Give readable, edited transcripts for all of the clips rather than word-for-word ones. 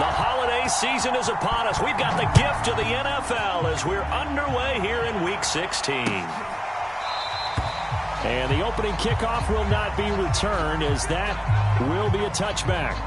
The holiday season is upon us. We've got the gift of the NFL as we're underway here in Week 16. And the opening kickoff will not be returned, as that will be a touchback.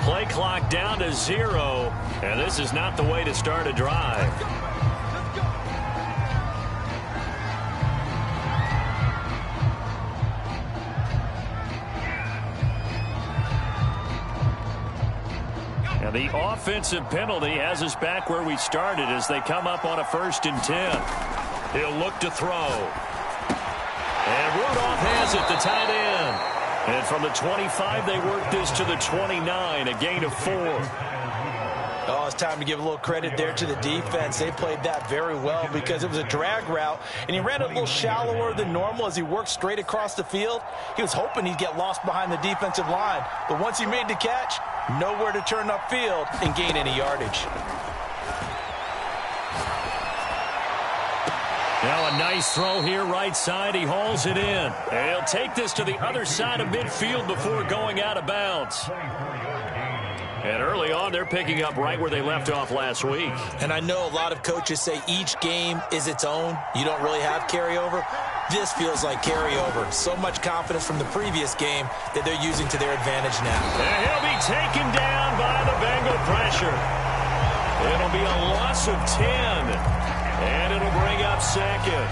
Play clock down to 0, and this is not the way to start a drive. And the offensive penalty has us back where we started as they come up on a 1st and 10. He'll look to throw. And Rudolph has it, the tight end. And from the 25, they work this to the 29, a gain of 4. Oh, it's time to give a little credit there to the defense. They played that very well because it was a drag route, and he ran it a little shallower than normal as he worked straight across the field. He was hoping he'd get lost behind the defensive line, but once he made the catch, nowhere to turn upfield and gain any yardage. Now a nice throw here right side. He hauls it in. And he'll take this to the other side of midfield before going out of bounds. And early on, they're picking up right where they left off last week. And I know a lot of coaches say each game is its own. You don't really have carryover. This feels like carryover. So much confidence from the previous game that they're using to their advantage now. And he'll be taken down by the Bengal pressure. It'll be a loss of 10. And it'll bring up 2nd.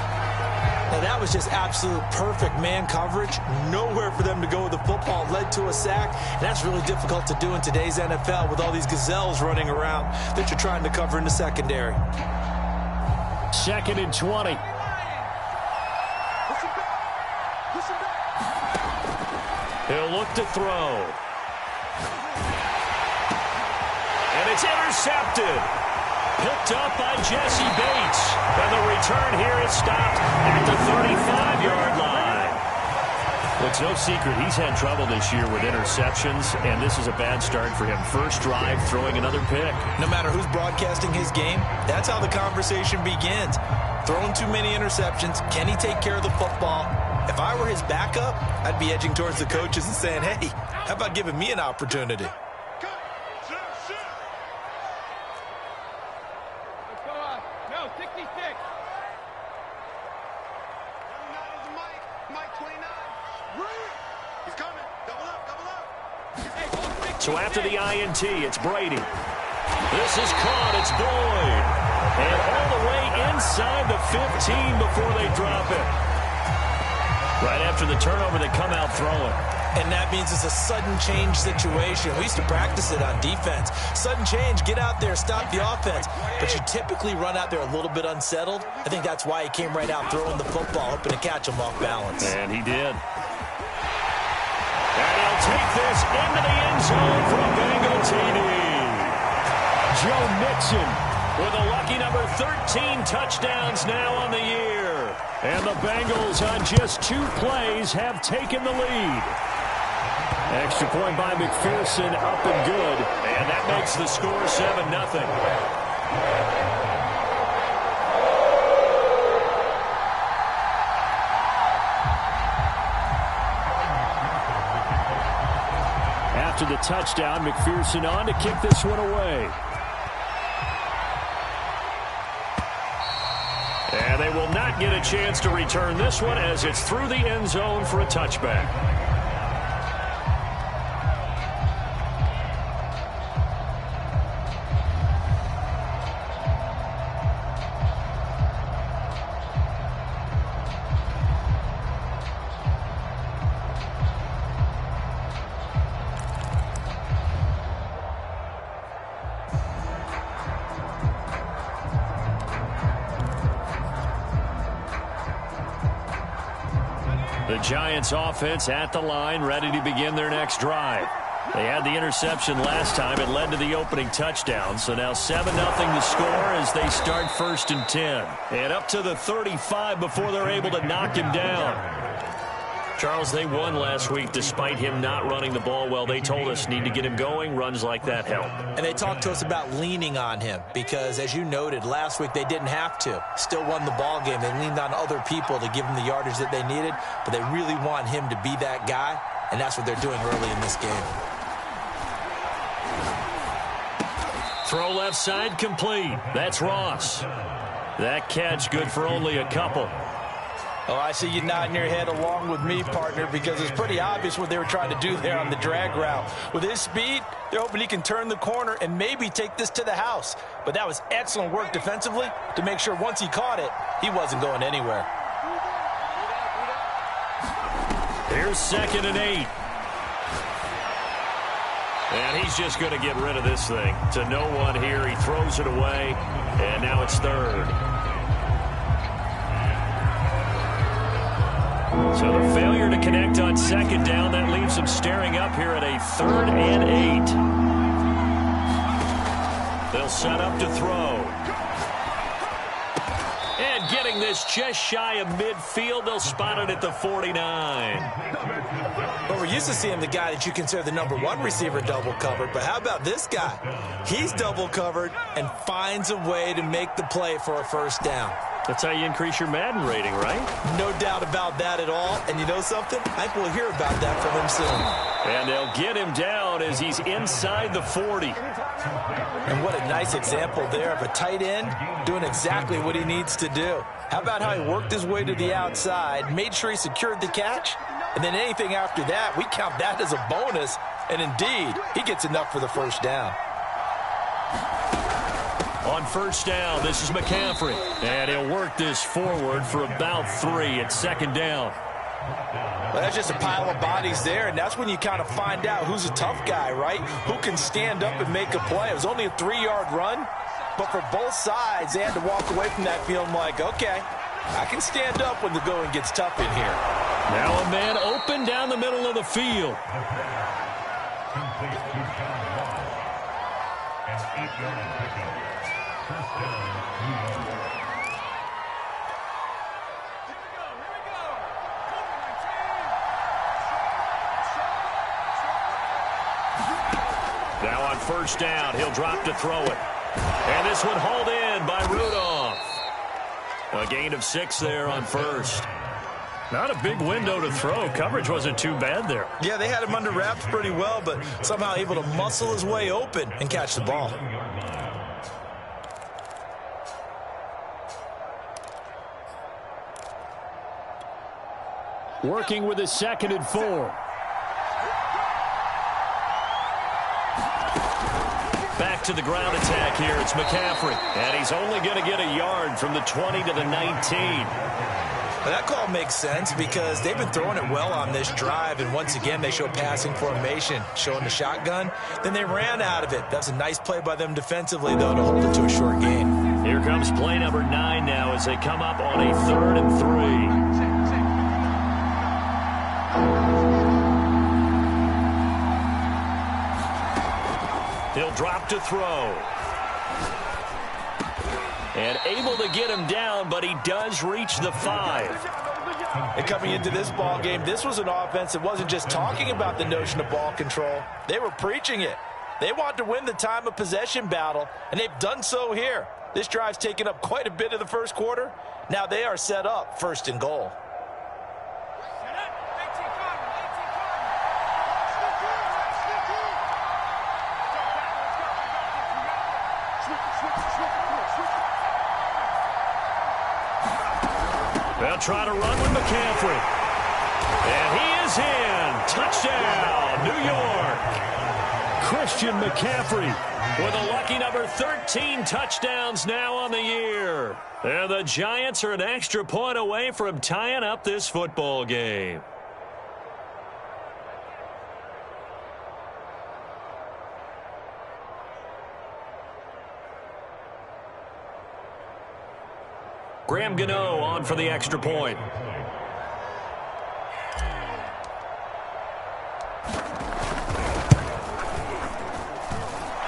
Now that was just absolute perfect man coverage. Nowhere for them to go with the football. Led to a sack. And that's really difficult to do in today's NFL with all these gazelles running around that you're trying to cover in the secondary. 2nd and 20. He'll look to throw. And it's intercepted. Picked up by Jesse Bates. And the return here is stopped at the 35-yard line. It's no secret he's had trouble this year with interceptions, and this is a bad start for him. First drive, throwing another pick. No matter who's broadcasting his game, that's how the conversation begins. Throwing too many interceptions. Can he take care of the football? If I were his backup, I'd be edging towards the coaches and saying, hey, how about giving me an opportunity? So after the INT, it's Brady. This is caught. It's Boyd. And all the way inside the 15 before they drop it. Right after the turnover, they come out throwing. And that means it's a sudden change situation. We used to practice it on defense. Sudden change, get out there, stop the offense. But you typically run out there a little bit unsettled. I think that's why he came right out throwing the football, hoping to catch him off balance. And he did. And he'll take this into the end zone for a Bengal TD. Joe Mixon with a lucky number 13 touchdowns now on the year. And the Bengals on just 2 plays have taken the lead. Extra point by McPherson, up and good. And that makes the score 7-0. After the touchdown, McPherson on to kick this one away. And they will not get a chance to return this one as it's through the end zone for a touchback. The Giants offense at the line, ready to begin their next drive. They had the interception last time. It led to the opening touchdown. So now 7-0 the score as they start 1st and 10. And up to the 35 before they're able to knock him down. Charles, they won last week despite him not running the ball well. They told us need to get him going. Runs like that help. And they talked to us about leaning on him because, as you noted, last week they didn't have to. Still won the ball game. They leaned on other people to give them the yardage that they needed, but they really want him to be that guy, and that's what they're doing early in this game. Throw left side complete. That's Ross. That catch good for only a couple. Oh, I see you nodding your head along with me, partner, because it's pretty obvious what they were trying to do there on the drag route. With his speed, they're hoping he can turn the corner and maybe take this to the house. But that was excellent work defensively to make sure once he caught it, he wasn't going anywhere. Here's 2nd and 8. And he's just going to get rid of this thing. To no one here. He throws it away, and now it's 3rd. So the failure to connect on 2nd down, that leaves them staring up here at a 3rd and 8. They'll set up to throw. And getting this just shy of midfield, they'll spot it at the 49. Well, we're used to seeing the guy that you consider the #1 receiver double covered, but how about this guy? He's double covered and finds a way to make the play for a 1st down. That's how you increase your Madden rating, right? No doubt about that at all. And you know something? I think we'll hear about that from him soon. And they'll get him down as he's inside the 40. And what a nice example there of a tight end doing exactly what he needs to do. How about how he worked his way to the outside, made sure he secured the catch, and then anything after that, we count that as a bonus. And indeed, he gets enough for the 1st down. On 1st down, this is McCaffrey. And he'll work this forward for about 3 at 2nd down. Well, that's just a pile of bodies there, and that's when you kind of find out who's a tough guy, right? Who can stand up and make a play. It was only a 3-yard run, but for both sides, they had to walk away from that feeling like, okay, I can stand up when the going gets tough in here. Now a man open down the middle of the field. Now on 1st down, he'll drop to throw it. And this one hauled in by Rudolph. A gain of 6 there on 1st. Not a big window to throw. Coverage wasn't too bad there. Yeah, they had him under wraps pretty well, but somehow able to muscle his way open and catch the ball. Working with a 2nd and 4. Back to the ground attack here. It's McCaffrey. And he's only going to get a yard from the 20 to the 19. Well, that call makes sense because they've been throwing it well on this drive, and once again they show passing formation, showing the shotgun. Then they ran out of it. That's a nice play by them defensively, though, to hold it to a short gain. Here comes play number 9 now as they come up on a 3rd and 3. He'll drop to throw. And able to get him down, but he does reach the 5. And coming into this ball game, this was an offense that wasn't just talking about the notion of ball control. They were preaching it. They want to win the time of possession battle, and they've done so here. This drive's taken up quite a bit of the first quarter. Now they are set up 1st and goal. They'll try to run with McCaffrey. And he is in. Touchdown, New York. Christian McCaffrey with a lucky number 13 touchdowns now on the year. And the Giants are an extra point away from tying up this football game. Graham Gano on for the extra point.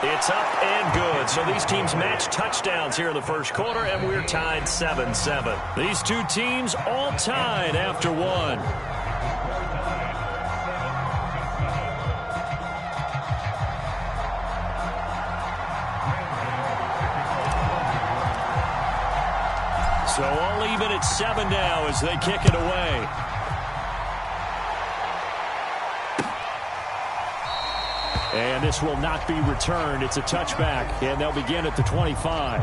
It's up and good. So these teams match touchdowns here in the first quarter, and we're tied 7-7. These two teams all tied after one. So all even at 7 now as they kick it away. And this will not be returned. It's a touchback, and they'll begin at the 25.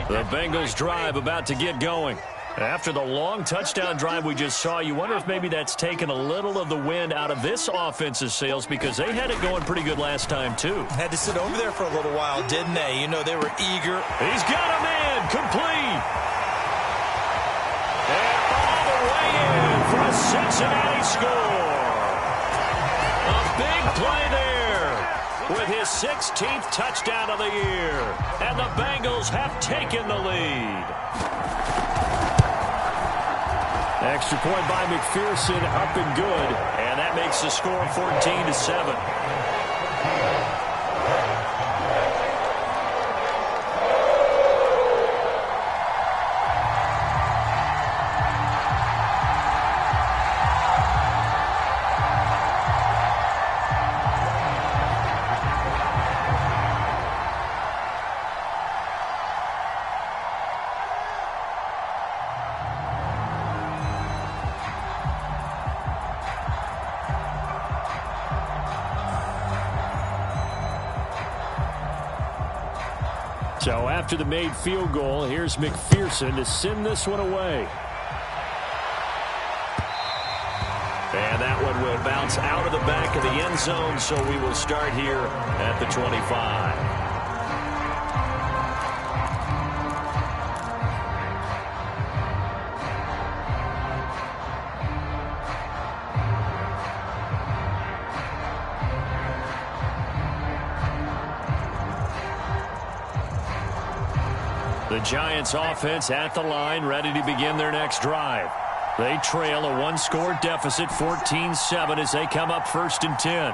The Bengals drive about to get going. After the long touchdown drive we just saw, you wonder if maybe that's taken a little of the wind out of this offense's sails, because they had it going pretty good last time, too. Had to sit over there for a little while, didn't they? You know, they were eager. He's got him in. Complete. And all the way in for a Cincinnati score. A big play there with his 16th touchdown of the year. And the Bengals have taken the lead. Extra point by McPherson, up and good. And that makes the score 14-7. So after the made field goal, here's McPherson to send this one away. And that one will bounce out of the back of the end zone, so we will start here at the 25. The Giants offense at the line, ready to begin their next drive. They trail a one-score deficit, 14-7, as they come up 1st and 10.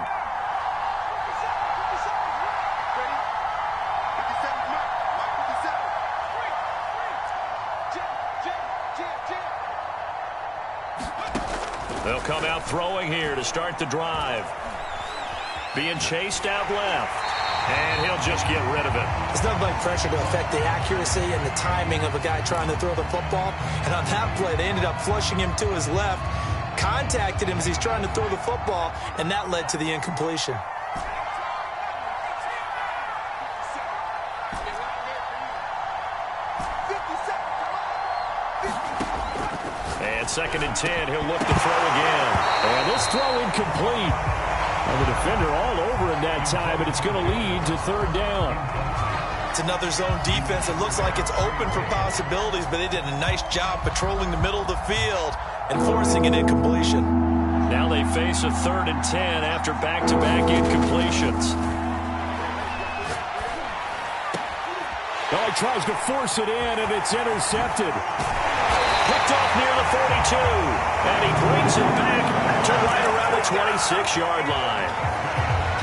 They'll come out throwing here to start the drive. Being chased out left. And he'll just get rid of it. There's nothing like pressure to affect the accuracy and the timing of a guy trying to throw the football. And on that play, they ended up flushing him to his left, contacted him as he's trying to throw the football, and that led to the incompletion. And 2nd and 10, he'll look to throw again. And this throw incomplete. And the defender all over him that time, and it's going to lead to 3rd down. It's another zone defense. It looks like it's open for possibilities, but they did a nice job patrolling the middle of the field and forcing an incompletion. Now they face a 3rd and 10 after back-to-back incompletions. He tries to force it in, and it's intercepted. Picked off near the 42, and he brings it back to right around the 26-yard line.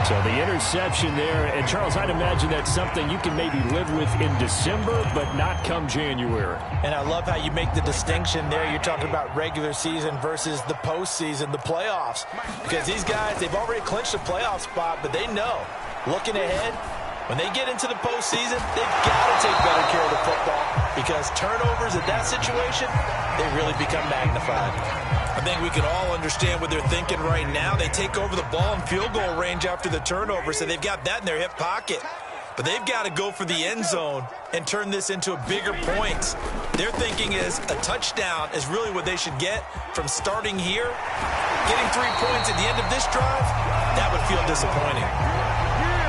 So the interception there, and Charles, I'd imagine that's something you can maybe live with in December, but not come January. And I love how you make the distinction there. You're talking about regular season versus the postseason, the playoffs. Because these guys, they've already clinched a playoff spot, but they know, looking ahead, when they get into the postseason, they've got to take better care of the football because turnovers in that situation, they really become magnified. I think we can all understand what they're thinking right now. They take over the ball in field goal range after the turnover, so they've got that in their hip pocket. But they've got to go for the end zone and turn this into bigger points. Their thinking is a touchdown is really what they should get from starting here. Getting 3 points at the end of this drive, that would feel disappointing.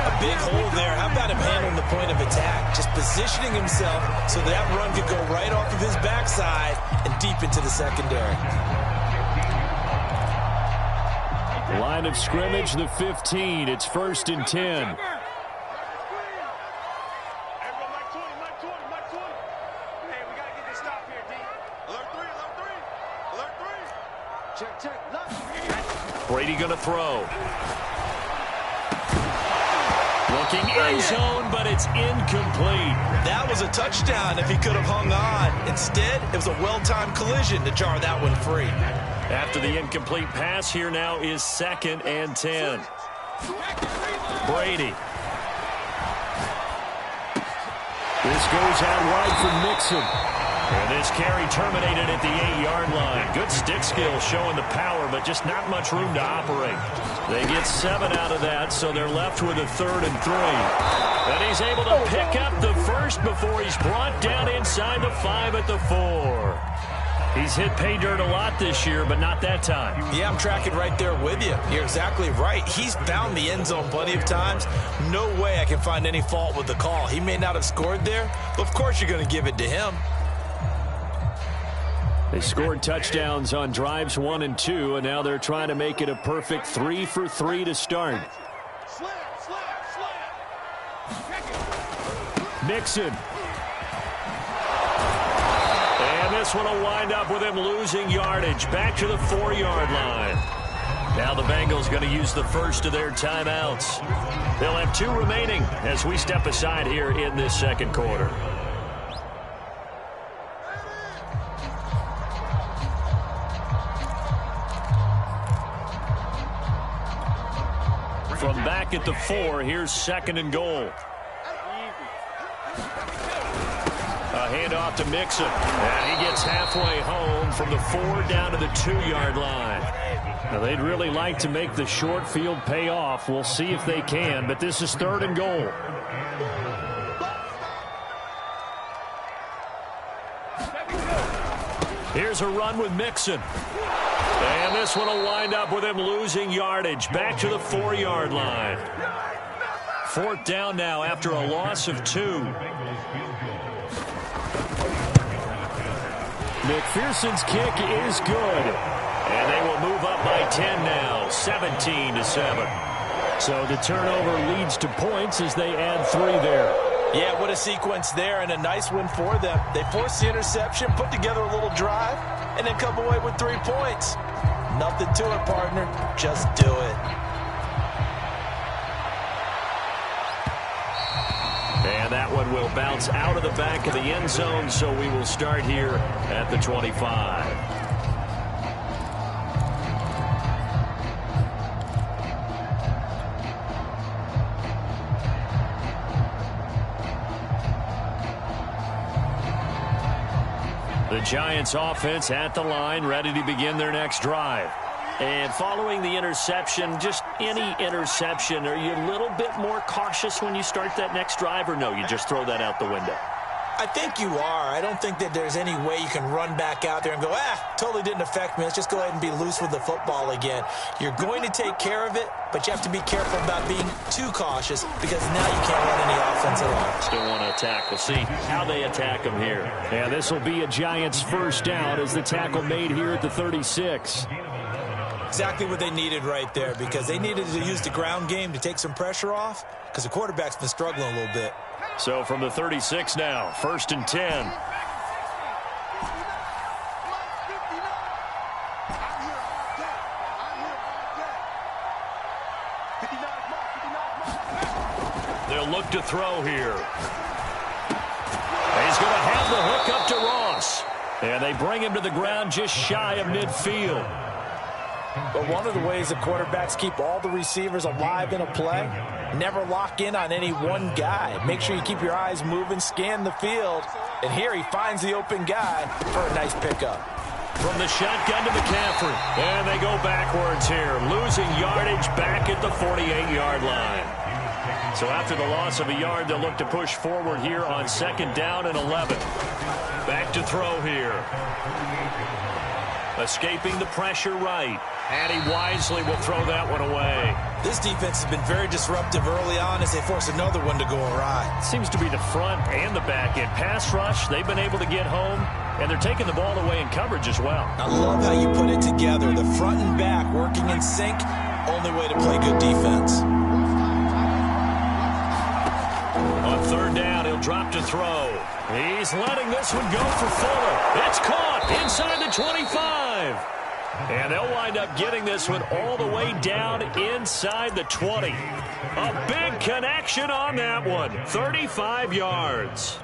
A big hole there. How about him handling the point of attack? Just positioning himself so that run could go right off of his backside and deep into the secondary. Line of scrimmage, the 15. It's 1st and 10. Brady going to throw. Looking end zone, but it's incomplete. That was a touchdown if he could have hung on. Instead, it was a well-timed collision to jar that one free. After the incomplete pass, here now is 2nd and 10. Brady. This goes out wide for Mixon. And this carry terminated at the 8-yard line. Good stick skill showing the power, but just not much room to operate. They get 7 out of that, so they're left with a 3rd and 3. And he's able to pick up the first before he's brought down inside the 5 at the 4. He's hit pay dirt a lot this year, but not that time. Yeah, I'm tracking right there with you. You're exactly right. He's found the end zone plenty of times. No way I can find any fault with the call. He may not have scored there, but of course you're going to give it to him. They scored touchdowns on drives 1 and 2, and now they're trying to make it a perfect 3 for 3 to start. Mixon. And this one will wind up with him losing yardage back to the 4-yard line. Now the Bengals going to use the first of their timeouts. They'll have 2 remaining as we step aside here in this second quarter. From back at the 4, here's 2nd and goal. A handoff to Mixon. And he gets halfway home from the 4 down to the 2-yard line. Now, they'd really like to make the short field pay off. We'll see if they can, but this is 3rd and goal. Here's a run with Mixon. And this one will wind up with him losing yardage back to the 4-yard line. 4th down now after a loss of 2. McPherson's kick is good. And they will move up by 10 now, 17-7. So the turnover leads to points as they add 3 there. Yeah, what a sequence there, and a nice win for them. They forced the interception, put together a little drive, and then come away with 3 points. Nothing to it, partner. Just do it. And that one will bounce out of the back of the end zone, so we will start here at the 25. The Giants offense at the line, ready to begin their next drive. And following the interception, just any interception, are you a little bit more cautious when you start that next drive, or no, you just throw that out the window? I think you are. I don't think that there's any way you can run back out there and go, totally didn't affect me. Let's just go ahead and be loose with the football again. You're going to take care of it, but you have to be careful about being too cautious because now you can't run any offense at all. Still want to attack. We'll see how they attack them here. Yeah, this will be a Giants first down as the tackle made here at the 36. exactly what they needed right there, because they needed to use the ground game to take some pressure off, because the quarterback's been struggling a little bit. So from the 36 now, 1st and 10. They'll look to throw here. He's going to have the hook up to Ross. And they bring him to the ground just shy of midfield. But one of the ways the quarterbacks keep all the receivers alive in a play, never lock in on any one guy. Make sure you keep your eyes moving, scan the field. And here he finds the open guy for a nice pickup. From the shotgun to McCaffrey. And they go backwards here, losing yardage back at the 48-yard line. So after the loss of a yard, they'll look to push forward here on 2nd down and 11. Back to throw here. Escaping the pressure right. And he wisely will throw that one away. This defense has been very disruptive early on as they force another one to go awry. Seems to be the front and the back end. Pass rush, they've been able to get home, and they're taking the ball away in coverage as well. I love how you put it together. The front and back working in sync, only way to play good defense. On 3rd down, he'll drop to throw. He's letting this one go for Fuller. It's caught inside the 25. And they'll wind up getting this one all the way down inside the 20. A big connection on that one. 35 yards.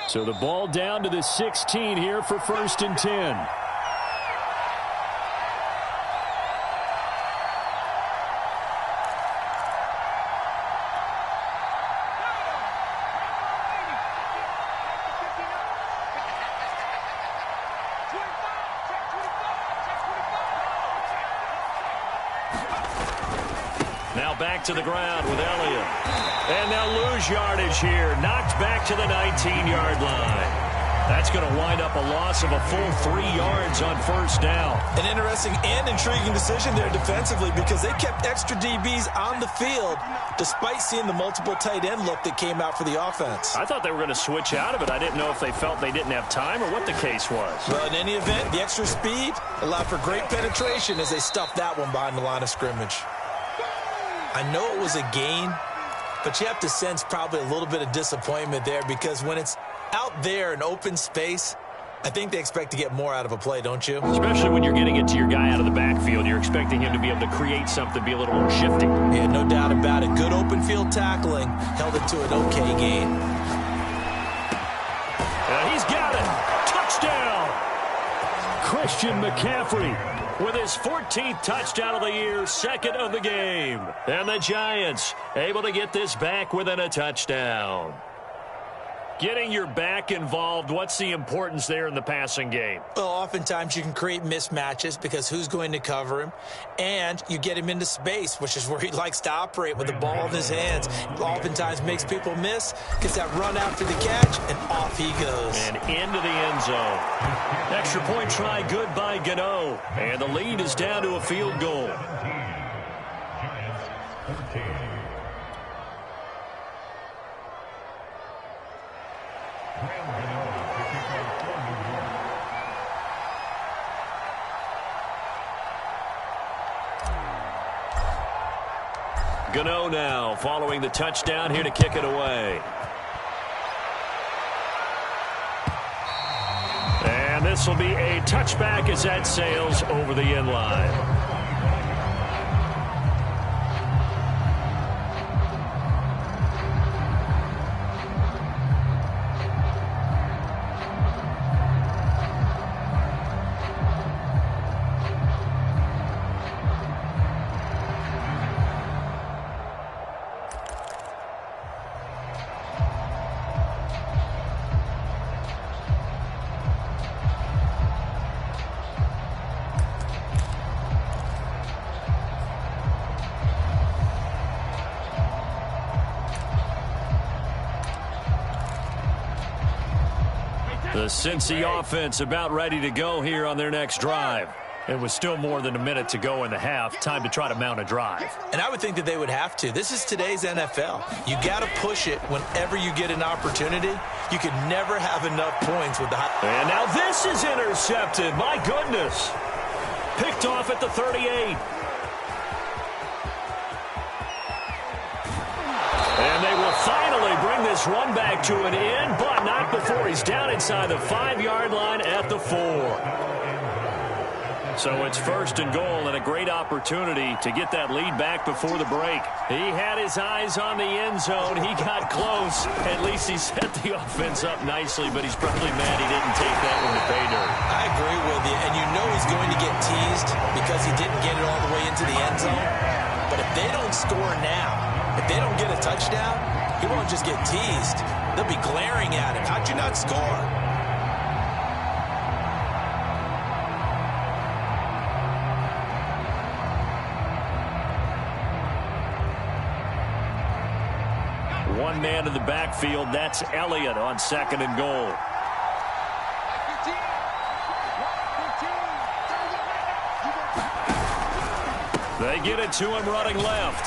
So the ball down to the 16 here for 1st and 10. Now back to the ground with Elliott. And they'll lose yardage here. Knocked back to the 19-yard line. That's going to wind up a loss of a full 3 yards on 1st down. An interesting and intriguing decision there defensively, because they kept extra DBs on the field despite seeing the multiple tight end look that came out for the offense. I thought they were going to switch out of it. I didn't know if they felt they didn't have time or what the case was. Well, in any event, the extra speed allowed for great penetration as they stuffed that one behind the line of scrimmage. I know it was a gain, but you have to sense probably a little bit of disappointment there, because when it's out there in open space, I think they expect to get more out of a play, don't you? Especially when you're getting it to your guy out of the backfield. You're expecting him to be able to create something, be a little more shifty. Yeah, no doubt about it. Good open field tackling held it to an okay gain. He's got it. Touchdown. Christian McCaffrey with his 14th touchdown of the year, 2nd of the game. And the Giants able to get this back within a touchdown. Getting your back involved, what's the importance there in the passing game? Well, oftentimes you can create mismatches because who's going to cover him? And you get him into space, which is where he likes to operate with the ball in his hands. Oftentimes makes people miss, gets that run after the catch, and off he goes. And into the end zone. Extra point try good by Gano. And the lead is down to a field goal. Gano now following the touchdown here to kick it away. And this will be a touchback as that sails over the end line. The Cincy offense about ready to go here on their next drive. And with still more than a minute to go in the half, time to try to mount a drive. And I would think that they would have to. This is today's NFL. You got to push it whenever you get an opportunity. You can never have enough points with the high. And now this is intercepted. My goodness. Picked off at the 38. And they will finally bring this run back to an end, but not before he's down inside the 5-yard line at the 4. So it's first and goal and a great opportunity to get that lead back before the break. He had his eyes on the end zone. He got close. At least he set the offense up nicely, but he's probably mad he didn't take that one to pay dirt. I agree with you, and you know he's going to get teased because he didn't get it all the way into the end zone. But if they don't score now, if they don't get a touchdown, he won't just get teased. They'll be glaring at him. How'd you not score? One man in the backfield, that's Elliott on second and goal. They get it to him running left.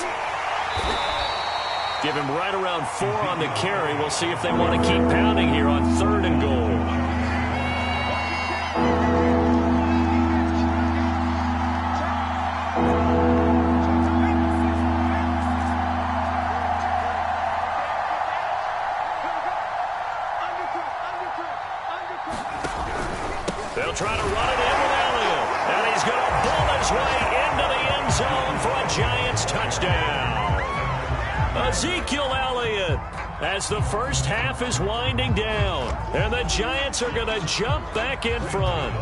Give him right around 4 on the carry. We'll see if they want to keep pounding here on third and goal. They'll try to run it in with Elliott. And he's going to bull his way into the end zone for a Giants touchdown. Ezekiel Elliott, as the first half is winding down. And the Giants are going to jump back in front.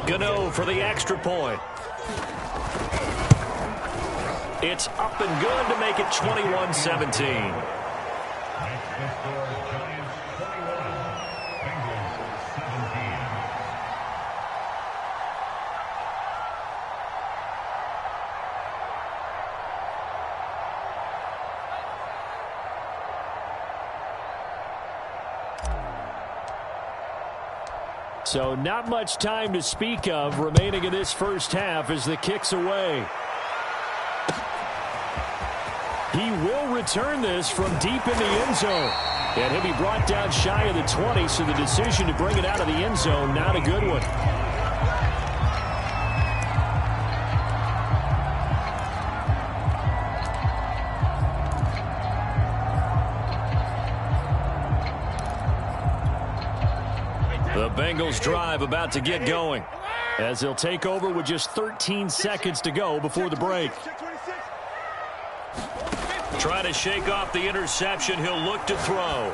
Gano for the extra point. It's up and good to make it 21-17. So not much time to speak of remaining in this first half as the kick's away. He will return this from deep in the end zone. And he'll be brought down shy of the 20, so the decision to bring it out of the end zone, not a good one. The Bengals drive about to get going as they'll take over with just 13 seconds to go before the break. Trying to shake off the interception. He'll look to throw.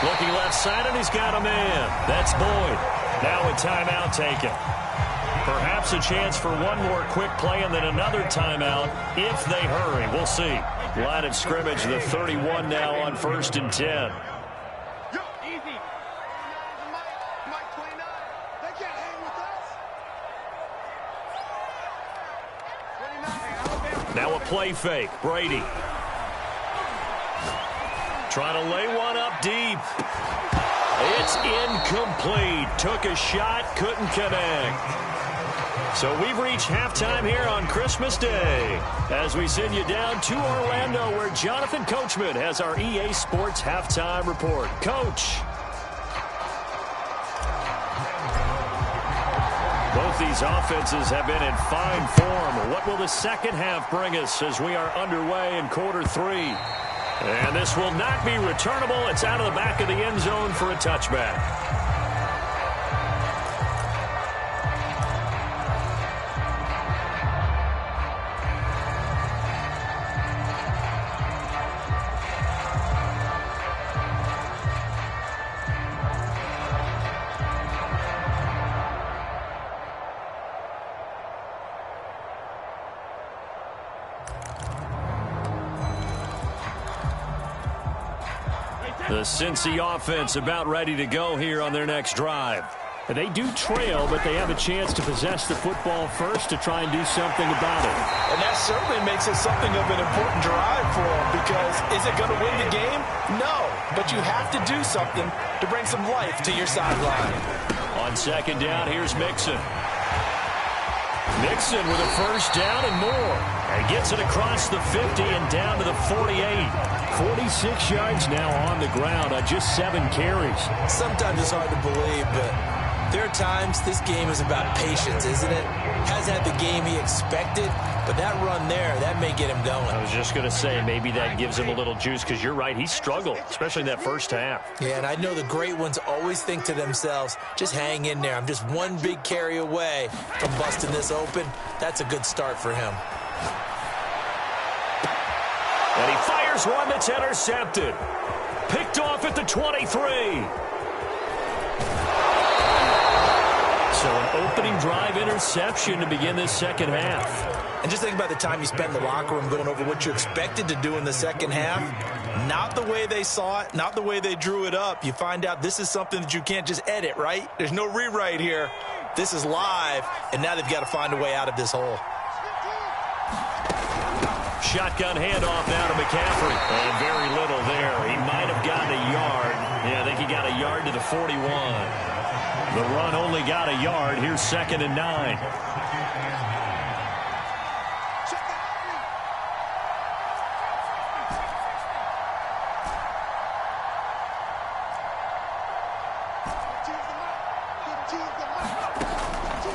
Looking left side, and he's got a man. That's Boyd. Now a timeout taken. Perhaps a chance for one more quick play and then another timeout if they hurry. We'll see. Line of scrimmage, the 31 now on 1st and 10. Now a play fake. Brady. Trying to lay one up deep. It's incomplete. Took a shot, couldn't connect. So we've reached halftime here on Christmas Day as we send you down to Orlando where Jonathan Coachman has our EA Sports halftime report. Coach. Both these offenses have been in fine form. What will the second half bring us as we are underway in quarter 3? And this will not be returnable. It's out of the back of the end zone for a touchback. The Cincy offense about ready to go here on their next drive. They do trail, but they have a chance to possess the football first to try and do something about it. And that certainly makes it something of an important drive for them because is it going to win the game? No, but you have to do something to bring some life to your sideline. On second down, here's Mixon. Mixon with a first down and more. And gets it across the 50 and down to the 48. 46 yards now on the ground on just 7 carries. Sometimes it's hard to believe, but there are times this game is about patience, isn't it? Hasn't had the game he expected, but that run there, that may get him going. I was just going to say, maybe that gives him a little juice, because you're right, he struggled, especially in that first half. Yeah, and I know the great ones always think to themselves, just hang in there. I'm just one big carry away from busting this open. That's a good start for him. And he fires one that's intercepted. Picked off at the 23. So an opening drive interception to begin this second half. And just think about the time you spent in the locker room going over what you expected to do in the second half. Not the way they saw it, not the way they drew it up. You find out this is something that you can't just edit, right? There's no rewrite here. This is live, and now they've got to find a way out of this hole. Shotgun handoff now to McCaffrey. And very little there. He might have gotten a yard. Yeah, I think he got a yard to the 41. The run only got a yard. Here's 2nd and 9.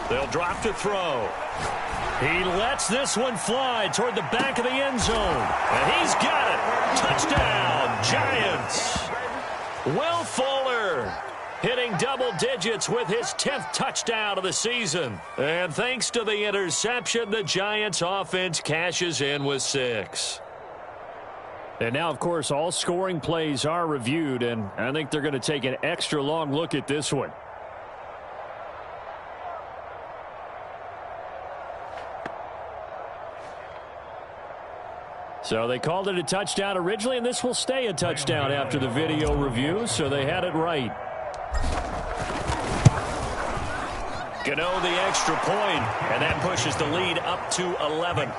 They'll drop to throw. He lets this one fly toward the back of the end zone. And he's got it. Touchdown, Giants. Will Fuller hitting double digits with his 10th touchdown of the season. And thanks to the interception, the Giants offense cashes in with 6. And now, of course, all scoring plays are reviewed, and I think they're going to take an extra long look at this one. So they called it a touchdown originally, and this will stay a touchdown after the video review, so they had it right. Gano the extra point, and that pushes the lead up to 11.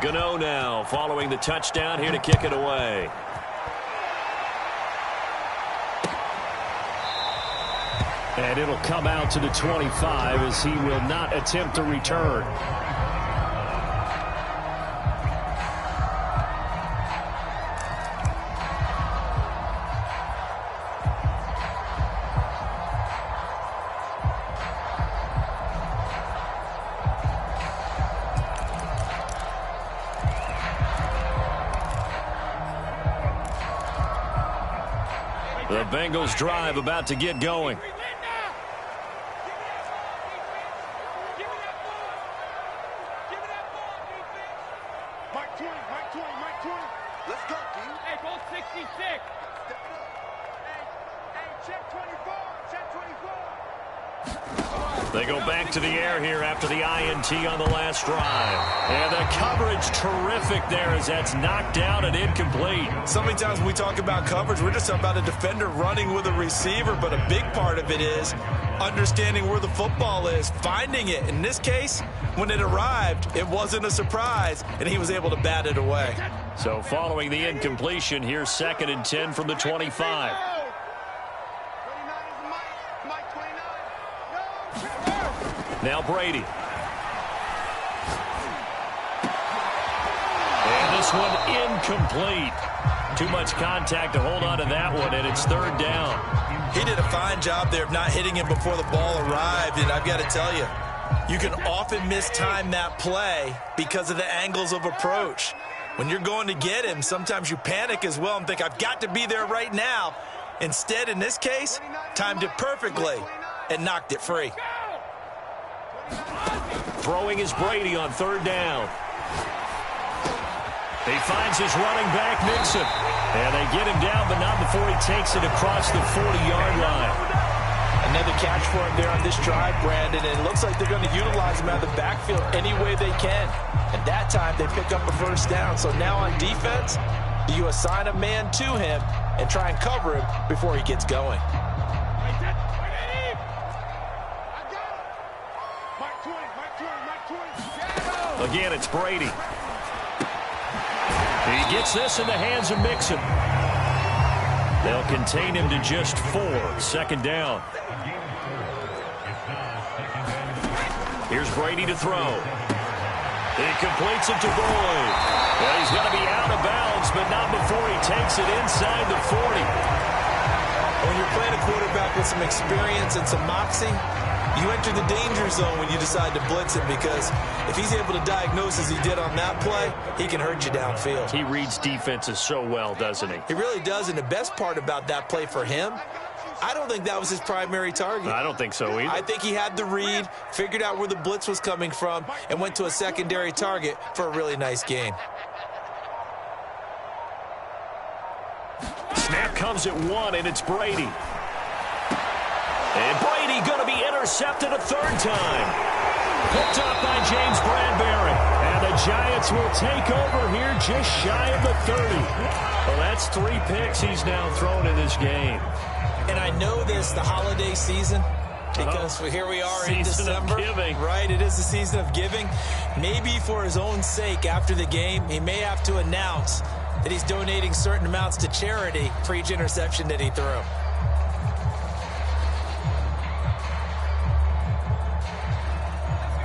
Gano now following the touchdown here to kick it away. And it'll come out to the 25 as he will not attempt to return. The Bengals drive about to get going. They go back to the air here after the INT on the last drive. And the coverage terrific there as that's knocked down and incomplete. So many times when we talk about coverage, we're just about a defender running with a receiver, but a big part of it is understanding where the football is, finding it. In this case, when it arrived, it wasn't a surprise, and he was able to bat it away. So following the incompletion, here's 2nd and 10 from the 25. Now Brady. And this one incomplete. Too much contact to hold on to that one, and it's 3rd down. He did a fine job there of not hitting him before the ball arrived, and I've got to tell you, you can often mistime that play because of the angles of approach. When you're going to get him, sometimes you panic as well and think, I've got to be there right now. Instead, in this case, timed it perfectly and knocked it free. Throwing is Brady on 3rd down. He finds his running back, Mixon. And they get him down, but not before he takes it across the 40-yard line. Another catch for him there on this drive, Brandon, and it looks like they're going to utilize him out of the backfield any way they can. And that time, they pick up a 1st down. So now on defense, Do you assign a man to him and try and cover him before he gets going? Again, it's Brady. He gets this in the hands of Mixon. They'll contain him to just 4. Second down. Here's Brady to throw. He completes it to Boyd. Well, he's going to be out of bounds, but not before he takes it inside the 40. When you're playing a quarterback with some experience and some moxie, you enter the danger zone when you decide to blitz him, because if he's able to diagnose as he did on that play, he can hurt you downfield. He reads defenses so well, doesn't he? He really does, and the best part about that play for him, I don't think that was his primary target. I don't think so either. I think he had the read, figured out where the blitz was coming from, and went to a secondary target for a really nice gain. Snap comes at 1, and it's Brady. And Brady going to be intercepted a 3rd time. Picked up by James Bradbury. And the Giants will take over here just shy of the 30. Well, that's 3 picks he's now thrown in this game. And I know this, the holiday season, because here we are in December. Season of giving. Right, it is the season of giving. Maybe for his own sake, after the game, he may have to announce that he's donating certain amounts to charity for each interception that he threw.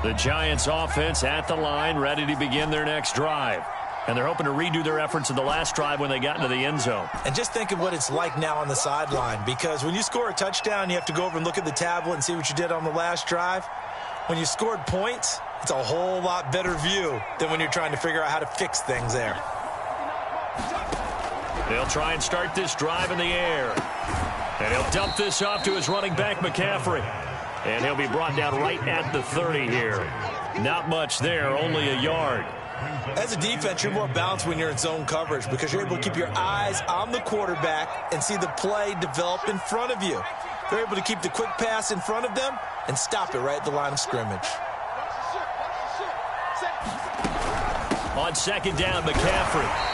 The Giants offense at the line, ready to begin their next drive. And they're hoping to redo their efforts in the last drive when they got into the end zone. And just think of what it's like now on the sideline, because when you score a touchdown, you have to go over and look at the tablet and see what you did on the last drive. When you scored points, it's a whole lot better view than when you're trying to figure out how to fix things there. They'll try and start this drive in the air. And he'll dump this off to his running back, McCaffrey. And he'll be brought down right at the 30 here. Not much there, only a yard. As a defense, you're more balanced when you're in zone coverage, because you're able to keep your eyes on the quarterback and see the play develop in front of you. They're able to keep the quick pass in front of them and stop it right at the line of scrimmage. On second down, McCaffrey.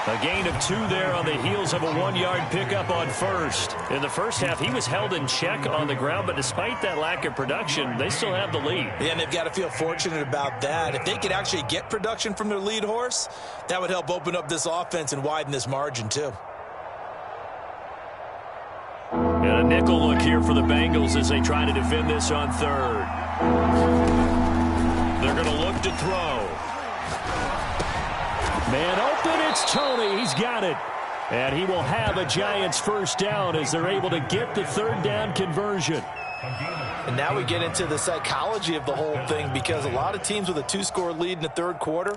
A gain of 2 there on the heels of a 1-yard pickup on first. In the first half, he was held in check on the ground, but despite that lack of production, they still have the lead. Yeah, and they've got to feel fortunate about that. If they could actually get production from their lead horse, that would help open up this offense and widen this margin too. And a nickel look here for the Bengals as they try to defend this on 3rd. They're going to look to throw. Man open, it's Tony. He's got it. And he will have a Giants first down as they're able to get the 3rd down conversion. And now we get into the psychology of the whole thing, because a lot of teams with a 2-score lead in the 3rd quarter,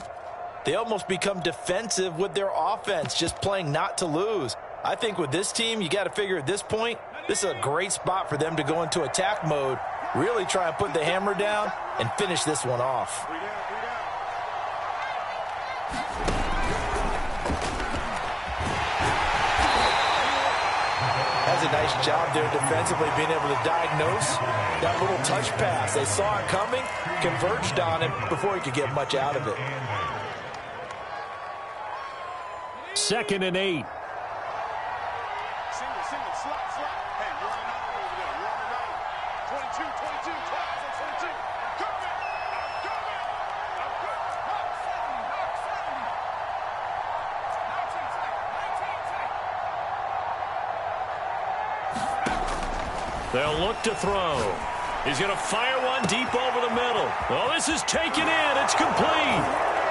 they almost become defensive with their offense, just playing not to lose. I think with this team, you got to figure at this point, this is a great spot for them to go into attack mode, really try and put the hammer down and finish this one off. Has a nice job there defensively, being able to diagnose that little touch pass. They saw it coming, converged on it before he could get much out of it. 2nd and 8. They'll look to throw. He's going to fire one deep over the middle. Oh, this is taken in. It's complete.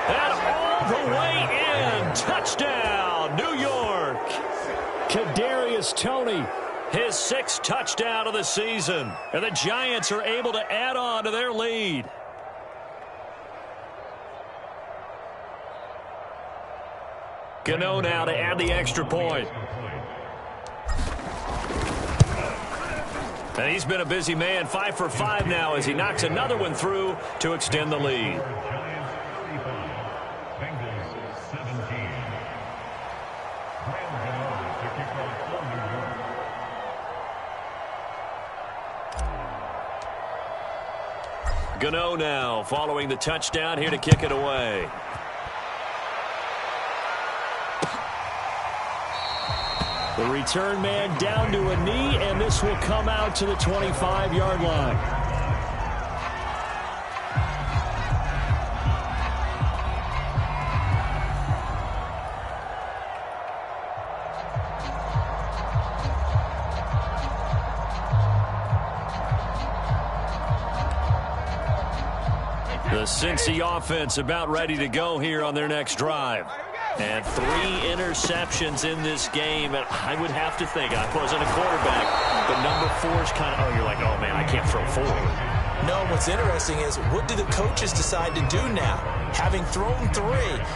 And all the way in. Touchdown, New York. Kadarius Toney, his 6th touchdown of the season. And the Giants are able to add on to their lead. Gano now to add the extra point. And he's been a busy man, 5 for 5 now as he knocks another one through to extend the lead. Gano now following the touchdown here to kick it away. The return man down to a knee, and this will come out to the 25-yard line. The Cincy offense about ready to go here on their next drive. And 3 interceptions in this game. And I would have to think, I wasn't a quarterback, but number 4 is kind of, you're like, oh, man, I can't throw 4. No, what's interesting is, what do the coaches decide to do now? Having thrown 3,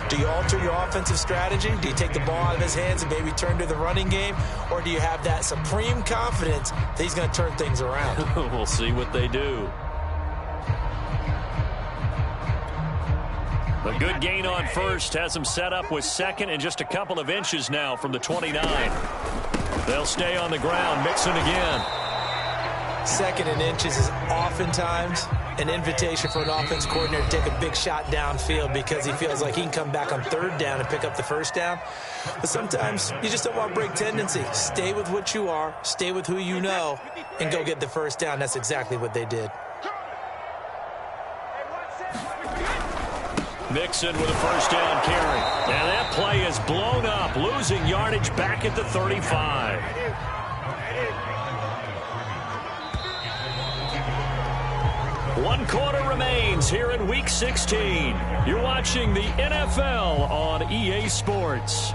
do you alter your offensive strategy? Do you take the ball out of his hands and maybe turn to the running game? Or do you have that supreme confidence that he's going to turn things around? We'll see what they do. A good gain on first has them set up with second and just a couple of inches now from the 29. They'll stay on the ground. Mixon again. Second and inches is oftentimes an invitation for an offense coordinator to take a big shot downfield because he feels like he can come back on third down and pick up the first down. But sometimes you just don't want to break tendency. Stay with what you are, stay with who you know, and go get the first down. That's exactly what they did. Mixon with a first down carry. And that play is blown up, losing yardage back at the 35. One quarter remains here in Week 16. You're watching the NFL on EA Sports.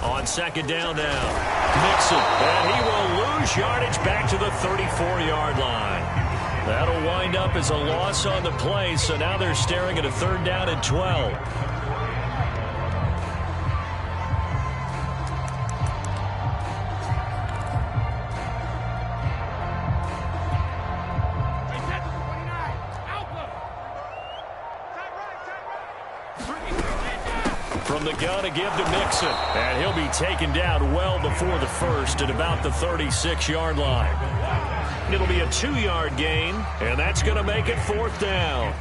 On second down now, Mixon, and he will lose yardage back to the 34-yard line. That'll wind up as a loss on the play, so now they're staring at a third down and 12. From the gun to give to Mixon, and he'll be taken down well before the first at about the 36-yard line. It'll be a 2-yard gain, and that's going to make it fourth down.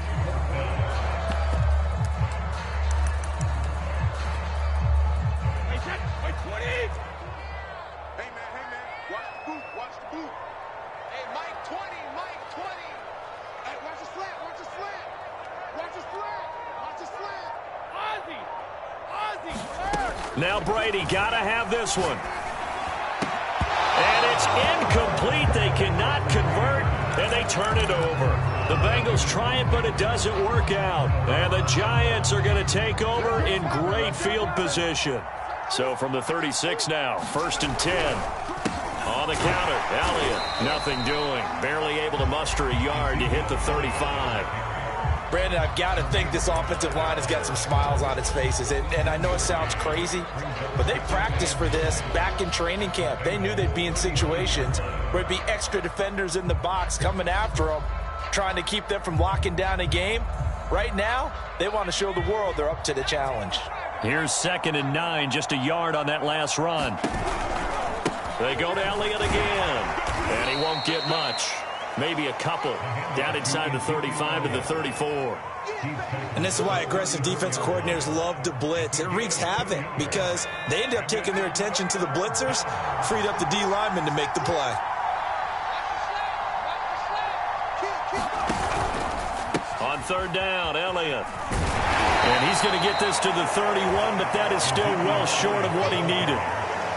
Now Brady got to have this one. And it's incomplete. They cannot convert, and they turn it over. The Bengals try it, but it doesn't work out. And the Giants are going to take over in great field position. So from the 36 now, 1st and 10. On the counter, Elliott, nothing doing. Barely able to muster a yard to hit the 35. Brandon, I've got to think this offensive line has got some smiles on its faces. And I know it sounds crazy, but they practiced for this back in training camp. They knew they'd be in situations where it'd be extra defenders in the box coming after them, trying to keep them from locking down a game. Right now, they want to show the world they're up to the challenge. Here's 2nd and 9, just a yard on that last run. They go to Elliott again, and he won't get much. Maybe a couple down inside the 35 to the 34. And this is why aggressive defense coordinators love to blitz. It wreaks havoc because they end up taking their attention to the blitzers, freed up the D lineman to make the play. On 3rd down, Elliott. And he's going to get this to the 31, but that is still well short of what he needed.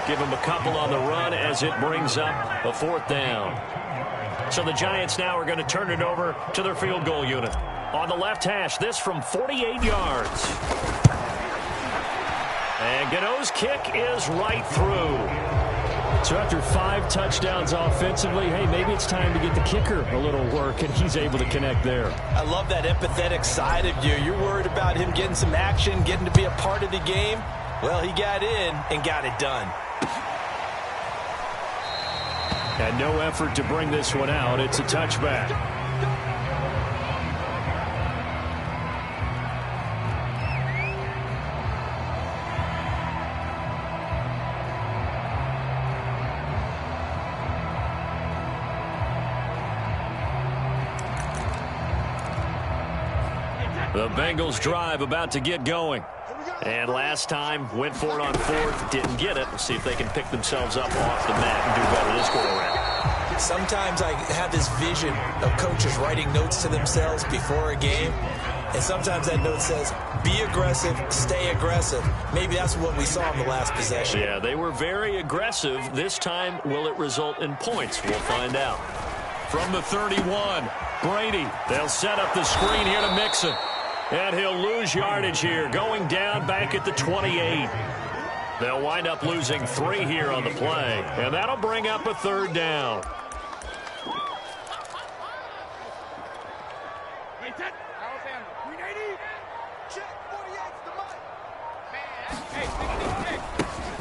Give him a couple on the run as it brings up a 4th down. So the Giants now are going to turn it over to their field goal unit. On the left hash, this from 48 yards. And Gano's kick is right through. So after 5 touchdowns offensively, hey, maybe it's time to get the kicker a little work, and he's able to connect there. I love that empathetic side of you. You're worried about him getting some action, getting to be a part of the game. Well, he got in and got it done. And no effort to bring this one out. It's a touchback. The Bengals drive about to get going. And last time, went for it on fourth, didn't get it. We'll see if they can pick themselves up off the mat and do better this go-around. Sometimes I have this vision of coaches writing notes to themselves before a game. And sometimes that note says, be aggressive, stay aggressive. Maybe that's what we saw in the last possession. Yeah, they were very aggressive. This time, will it result in points? We'll find out. From the 31, Brady. They'll set up the screen here to Mixon. And he'll lose yardage here, going down back at the 28. They'll wind up losing 3 here on the play. And that'll bring up a third down.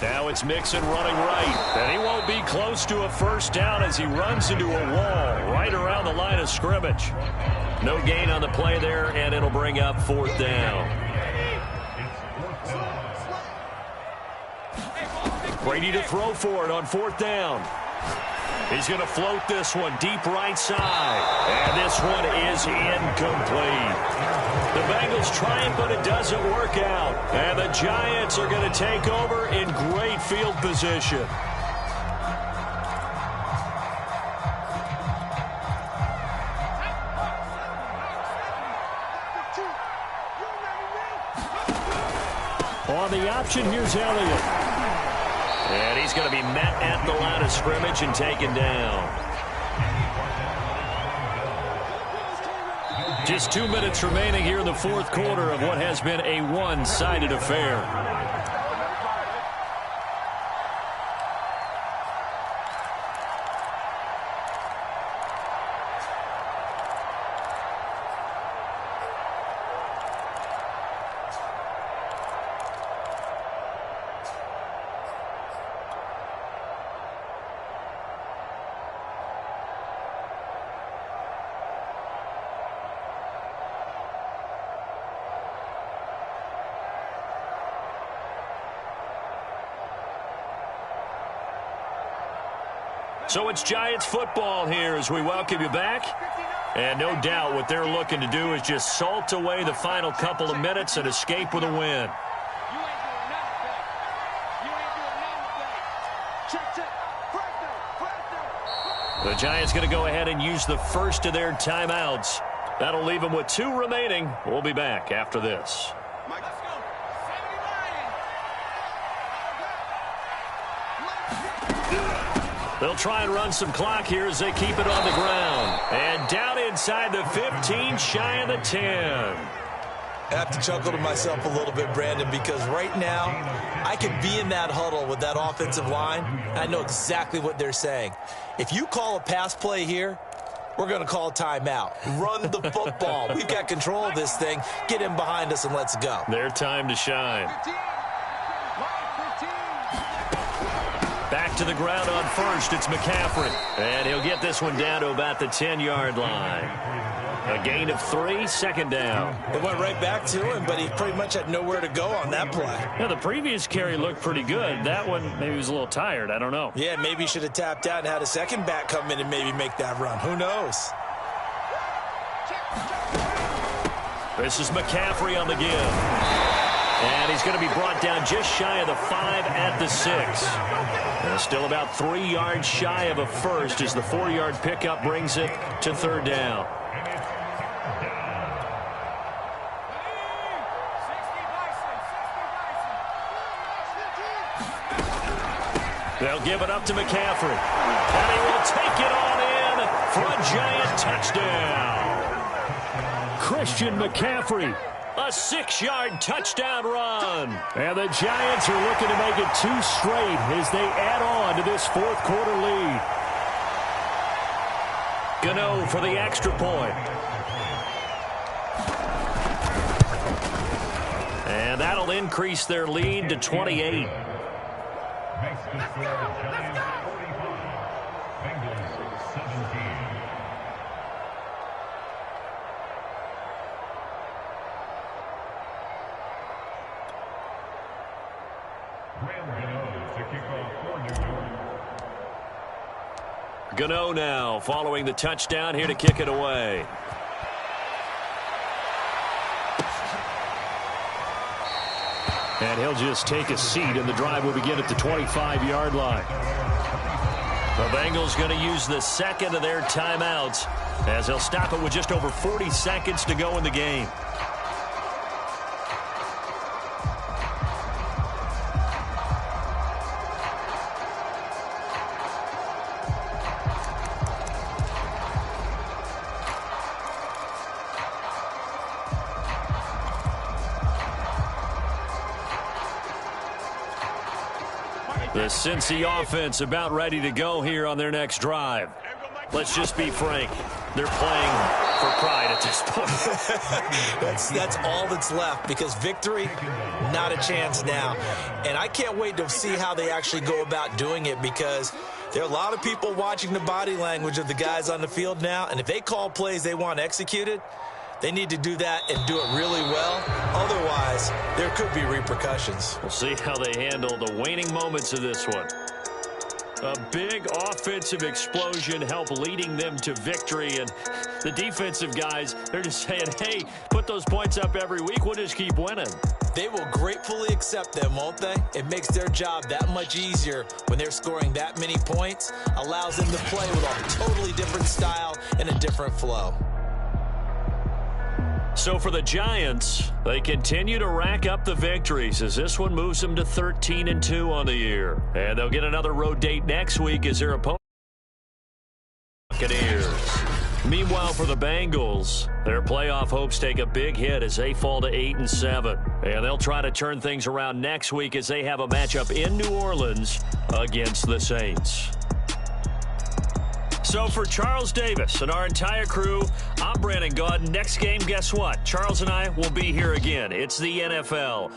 Now it's Mixon running right. And he won't be close to a first down as he runs into a wall right around the line of scrimmage. No gain on the play there, and it'll bring up fourth down. Brady to throw for it on fourth down. He's going to float this one deep right side. And this one is incomplete. The Bengals trying, but it doesn't work out. And the Giants are going to take over in great field position. On the option, here's Elliott. And he's going to be met at the line of scrimmage and taken down. Just 2 minutes remaining here in the fourth quarter of what has been a one-sided affair. So it's Giants football here as we welcome you back. And no doubt what they're looking to do is just salt away the final couple of minutes and escape with a win. The Giants going to go ahead and use the first of their timeouts. That'll leave them with 2 remaining. We'll be back after this. They'll try and run some clock here as they keep it on the ground. And down inside the 15, shy of the 10. I have to chuckle to myself a little bit, Brandon, because right now I could be in that huddle with that offensive line. I know exactly what they're saying. If you call a pass play here, we're going to call a timeout. Run the football. We've got control of this thing. Get in behind us and let's go. Their time to shine. Back to the ground on first, it's McCaffrey. And he'll get this one down to about the 10-yard line. A gain of 3, second down. It went right back to him, but he pretty much had nowhere to go on that play. Yeah, the previous carry looked pretty good. That one, maybe he was a little tired. I don't know. Yeah, maybe he should have tapped out and had a second back come in and maybe make that run. Who knows? This is McCaffrey on the give. And he's going to be brought down just shy of the 5 at the 6. Still about 3 yards shy of a first as the 4-yard pickup brings it to third down. They'll give it up to McCaffrey. And he will take it on in for a Giant touchdown. Christian McCaffrey. A 6-yard touchdown run. And the Giants are looking to make it 2 straight as they add on to this fourth quarter lead. Gano for the extra point. And that'll increase their lead to 28. Gano now following the touchdown here to kick it away. And he'll just take a seat, and the drive will begin at the 25-yard line. The Bengals going to use the second of their timeouts as they'll stop it with just over 40 seconds to go in the game. The Cincy offense about ready to go here on their next drive. Let's just be frank. They're playing for pride at this point. That's all that's left, because victory, not a chance now. And I can't wait to see how they actually go about doing it, because there are a lot of people watching the body language of the guys on the field now, and if they call plays they want executed, they need to do that and do it really well. Otherwise, there could be repercussions. We'll see how they handle the waning moments of this one. A big offensive explosion help leading them to victory. And the defensive guys, they're just saying, hey, put those points up every week. We'll just keep winning. They will gratefully accept them, won't they? It makes their job that much easier when they're scoring that many points. Allows them to play with a totally different style and a different flow. So for the Giants, they continue to rack up the victories as this one moves them to 13-2 on the year. And they'll get another road date next week as their opponent, Buccaneers. Meanwhile, for the Bengals, their playoff hopes take a big hit as they fall to 8-7. And they'll try to turn things around next week as they have a matchup in New Orleans against the Saints. So for Charles Davis and our entire crew, I'm Brandon Gaudin. Next game, guess what? Charles and I will be here again. It's the NFL.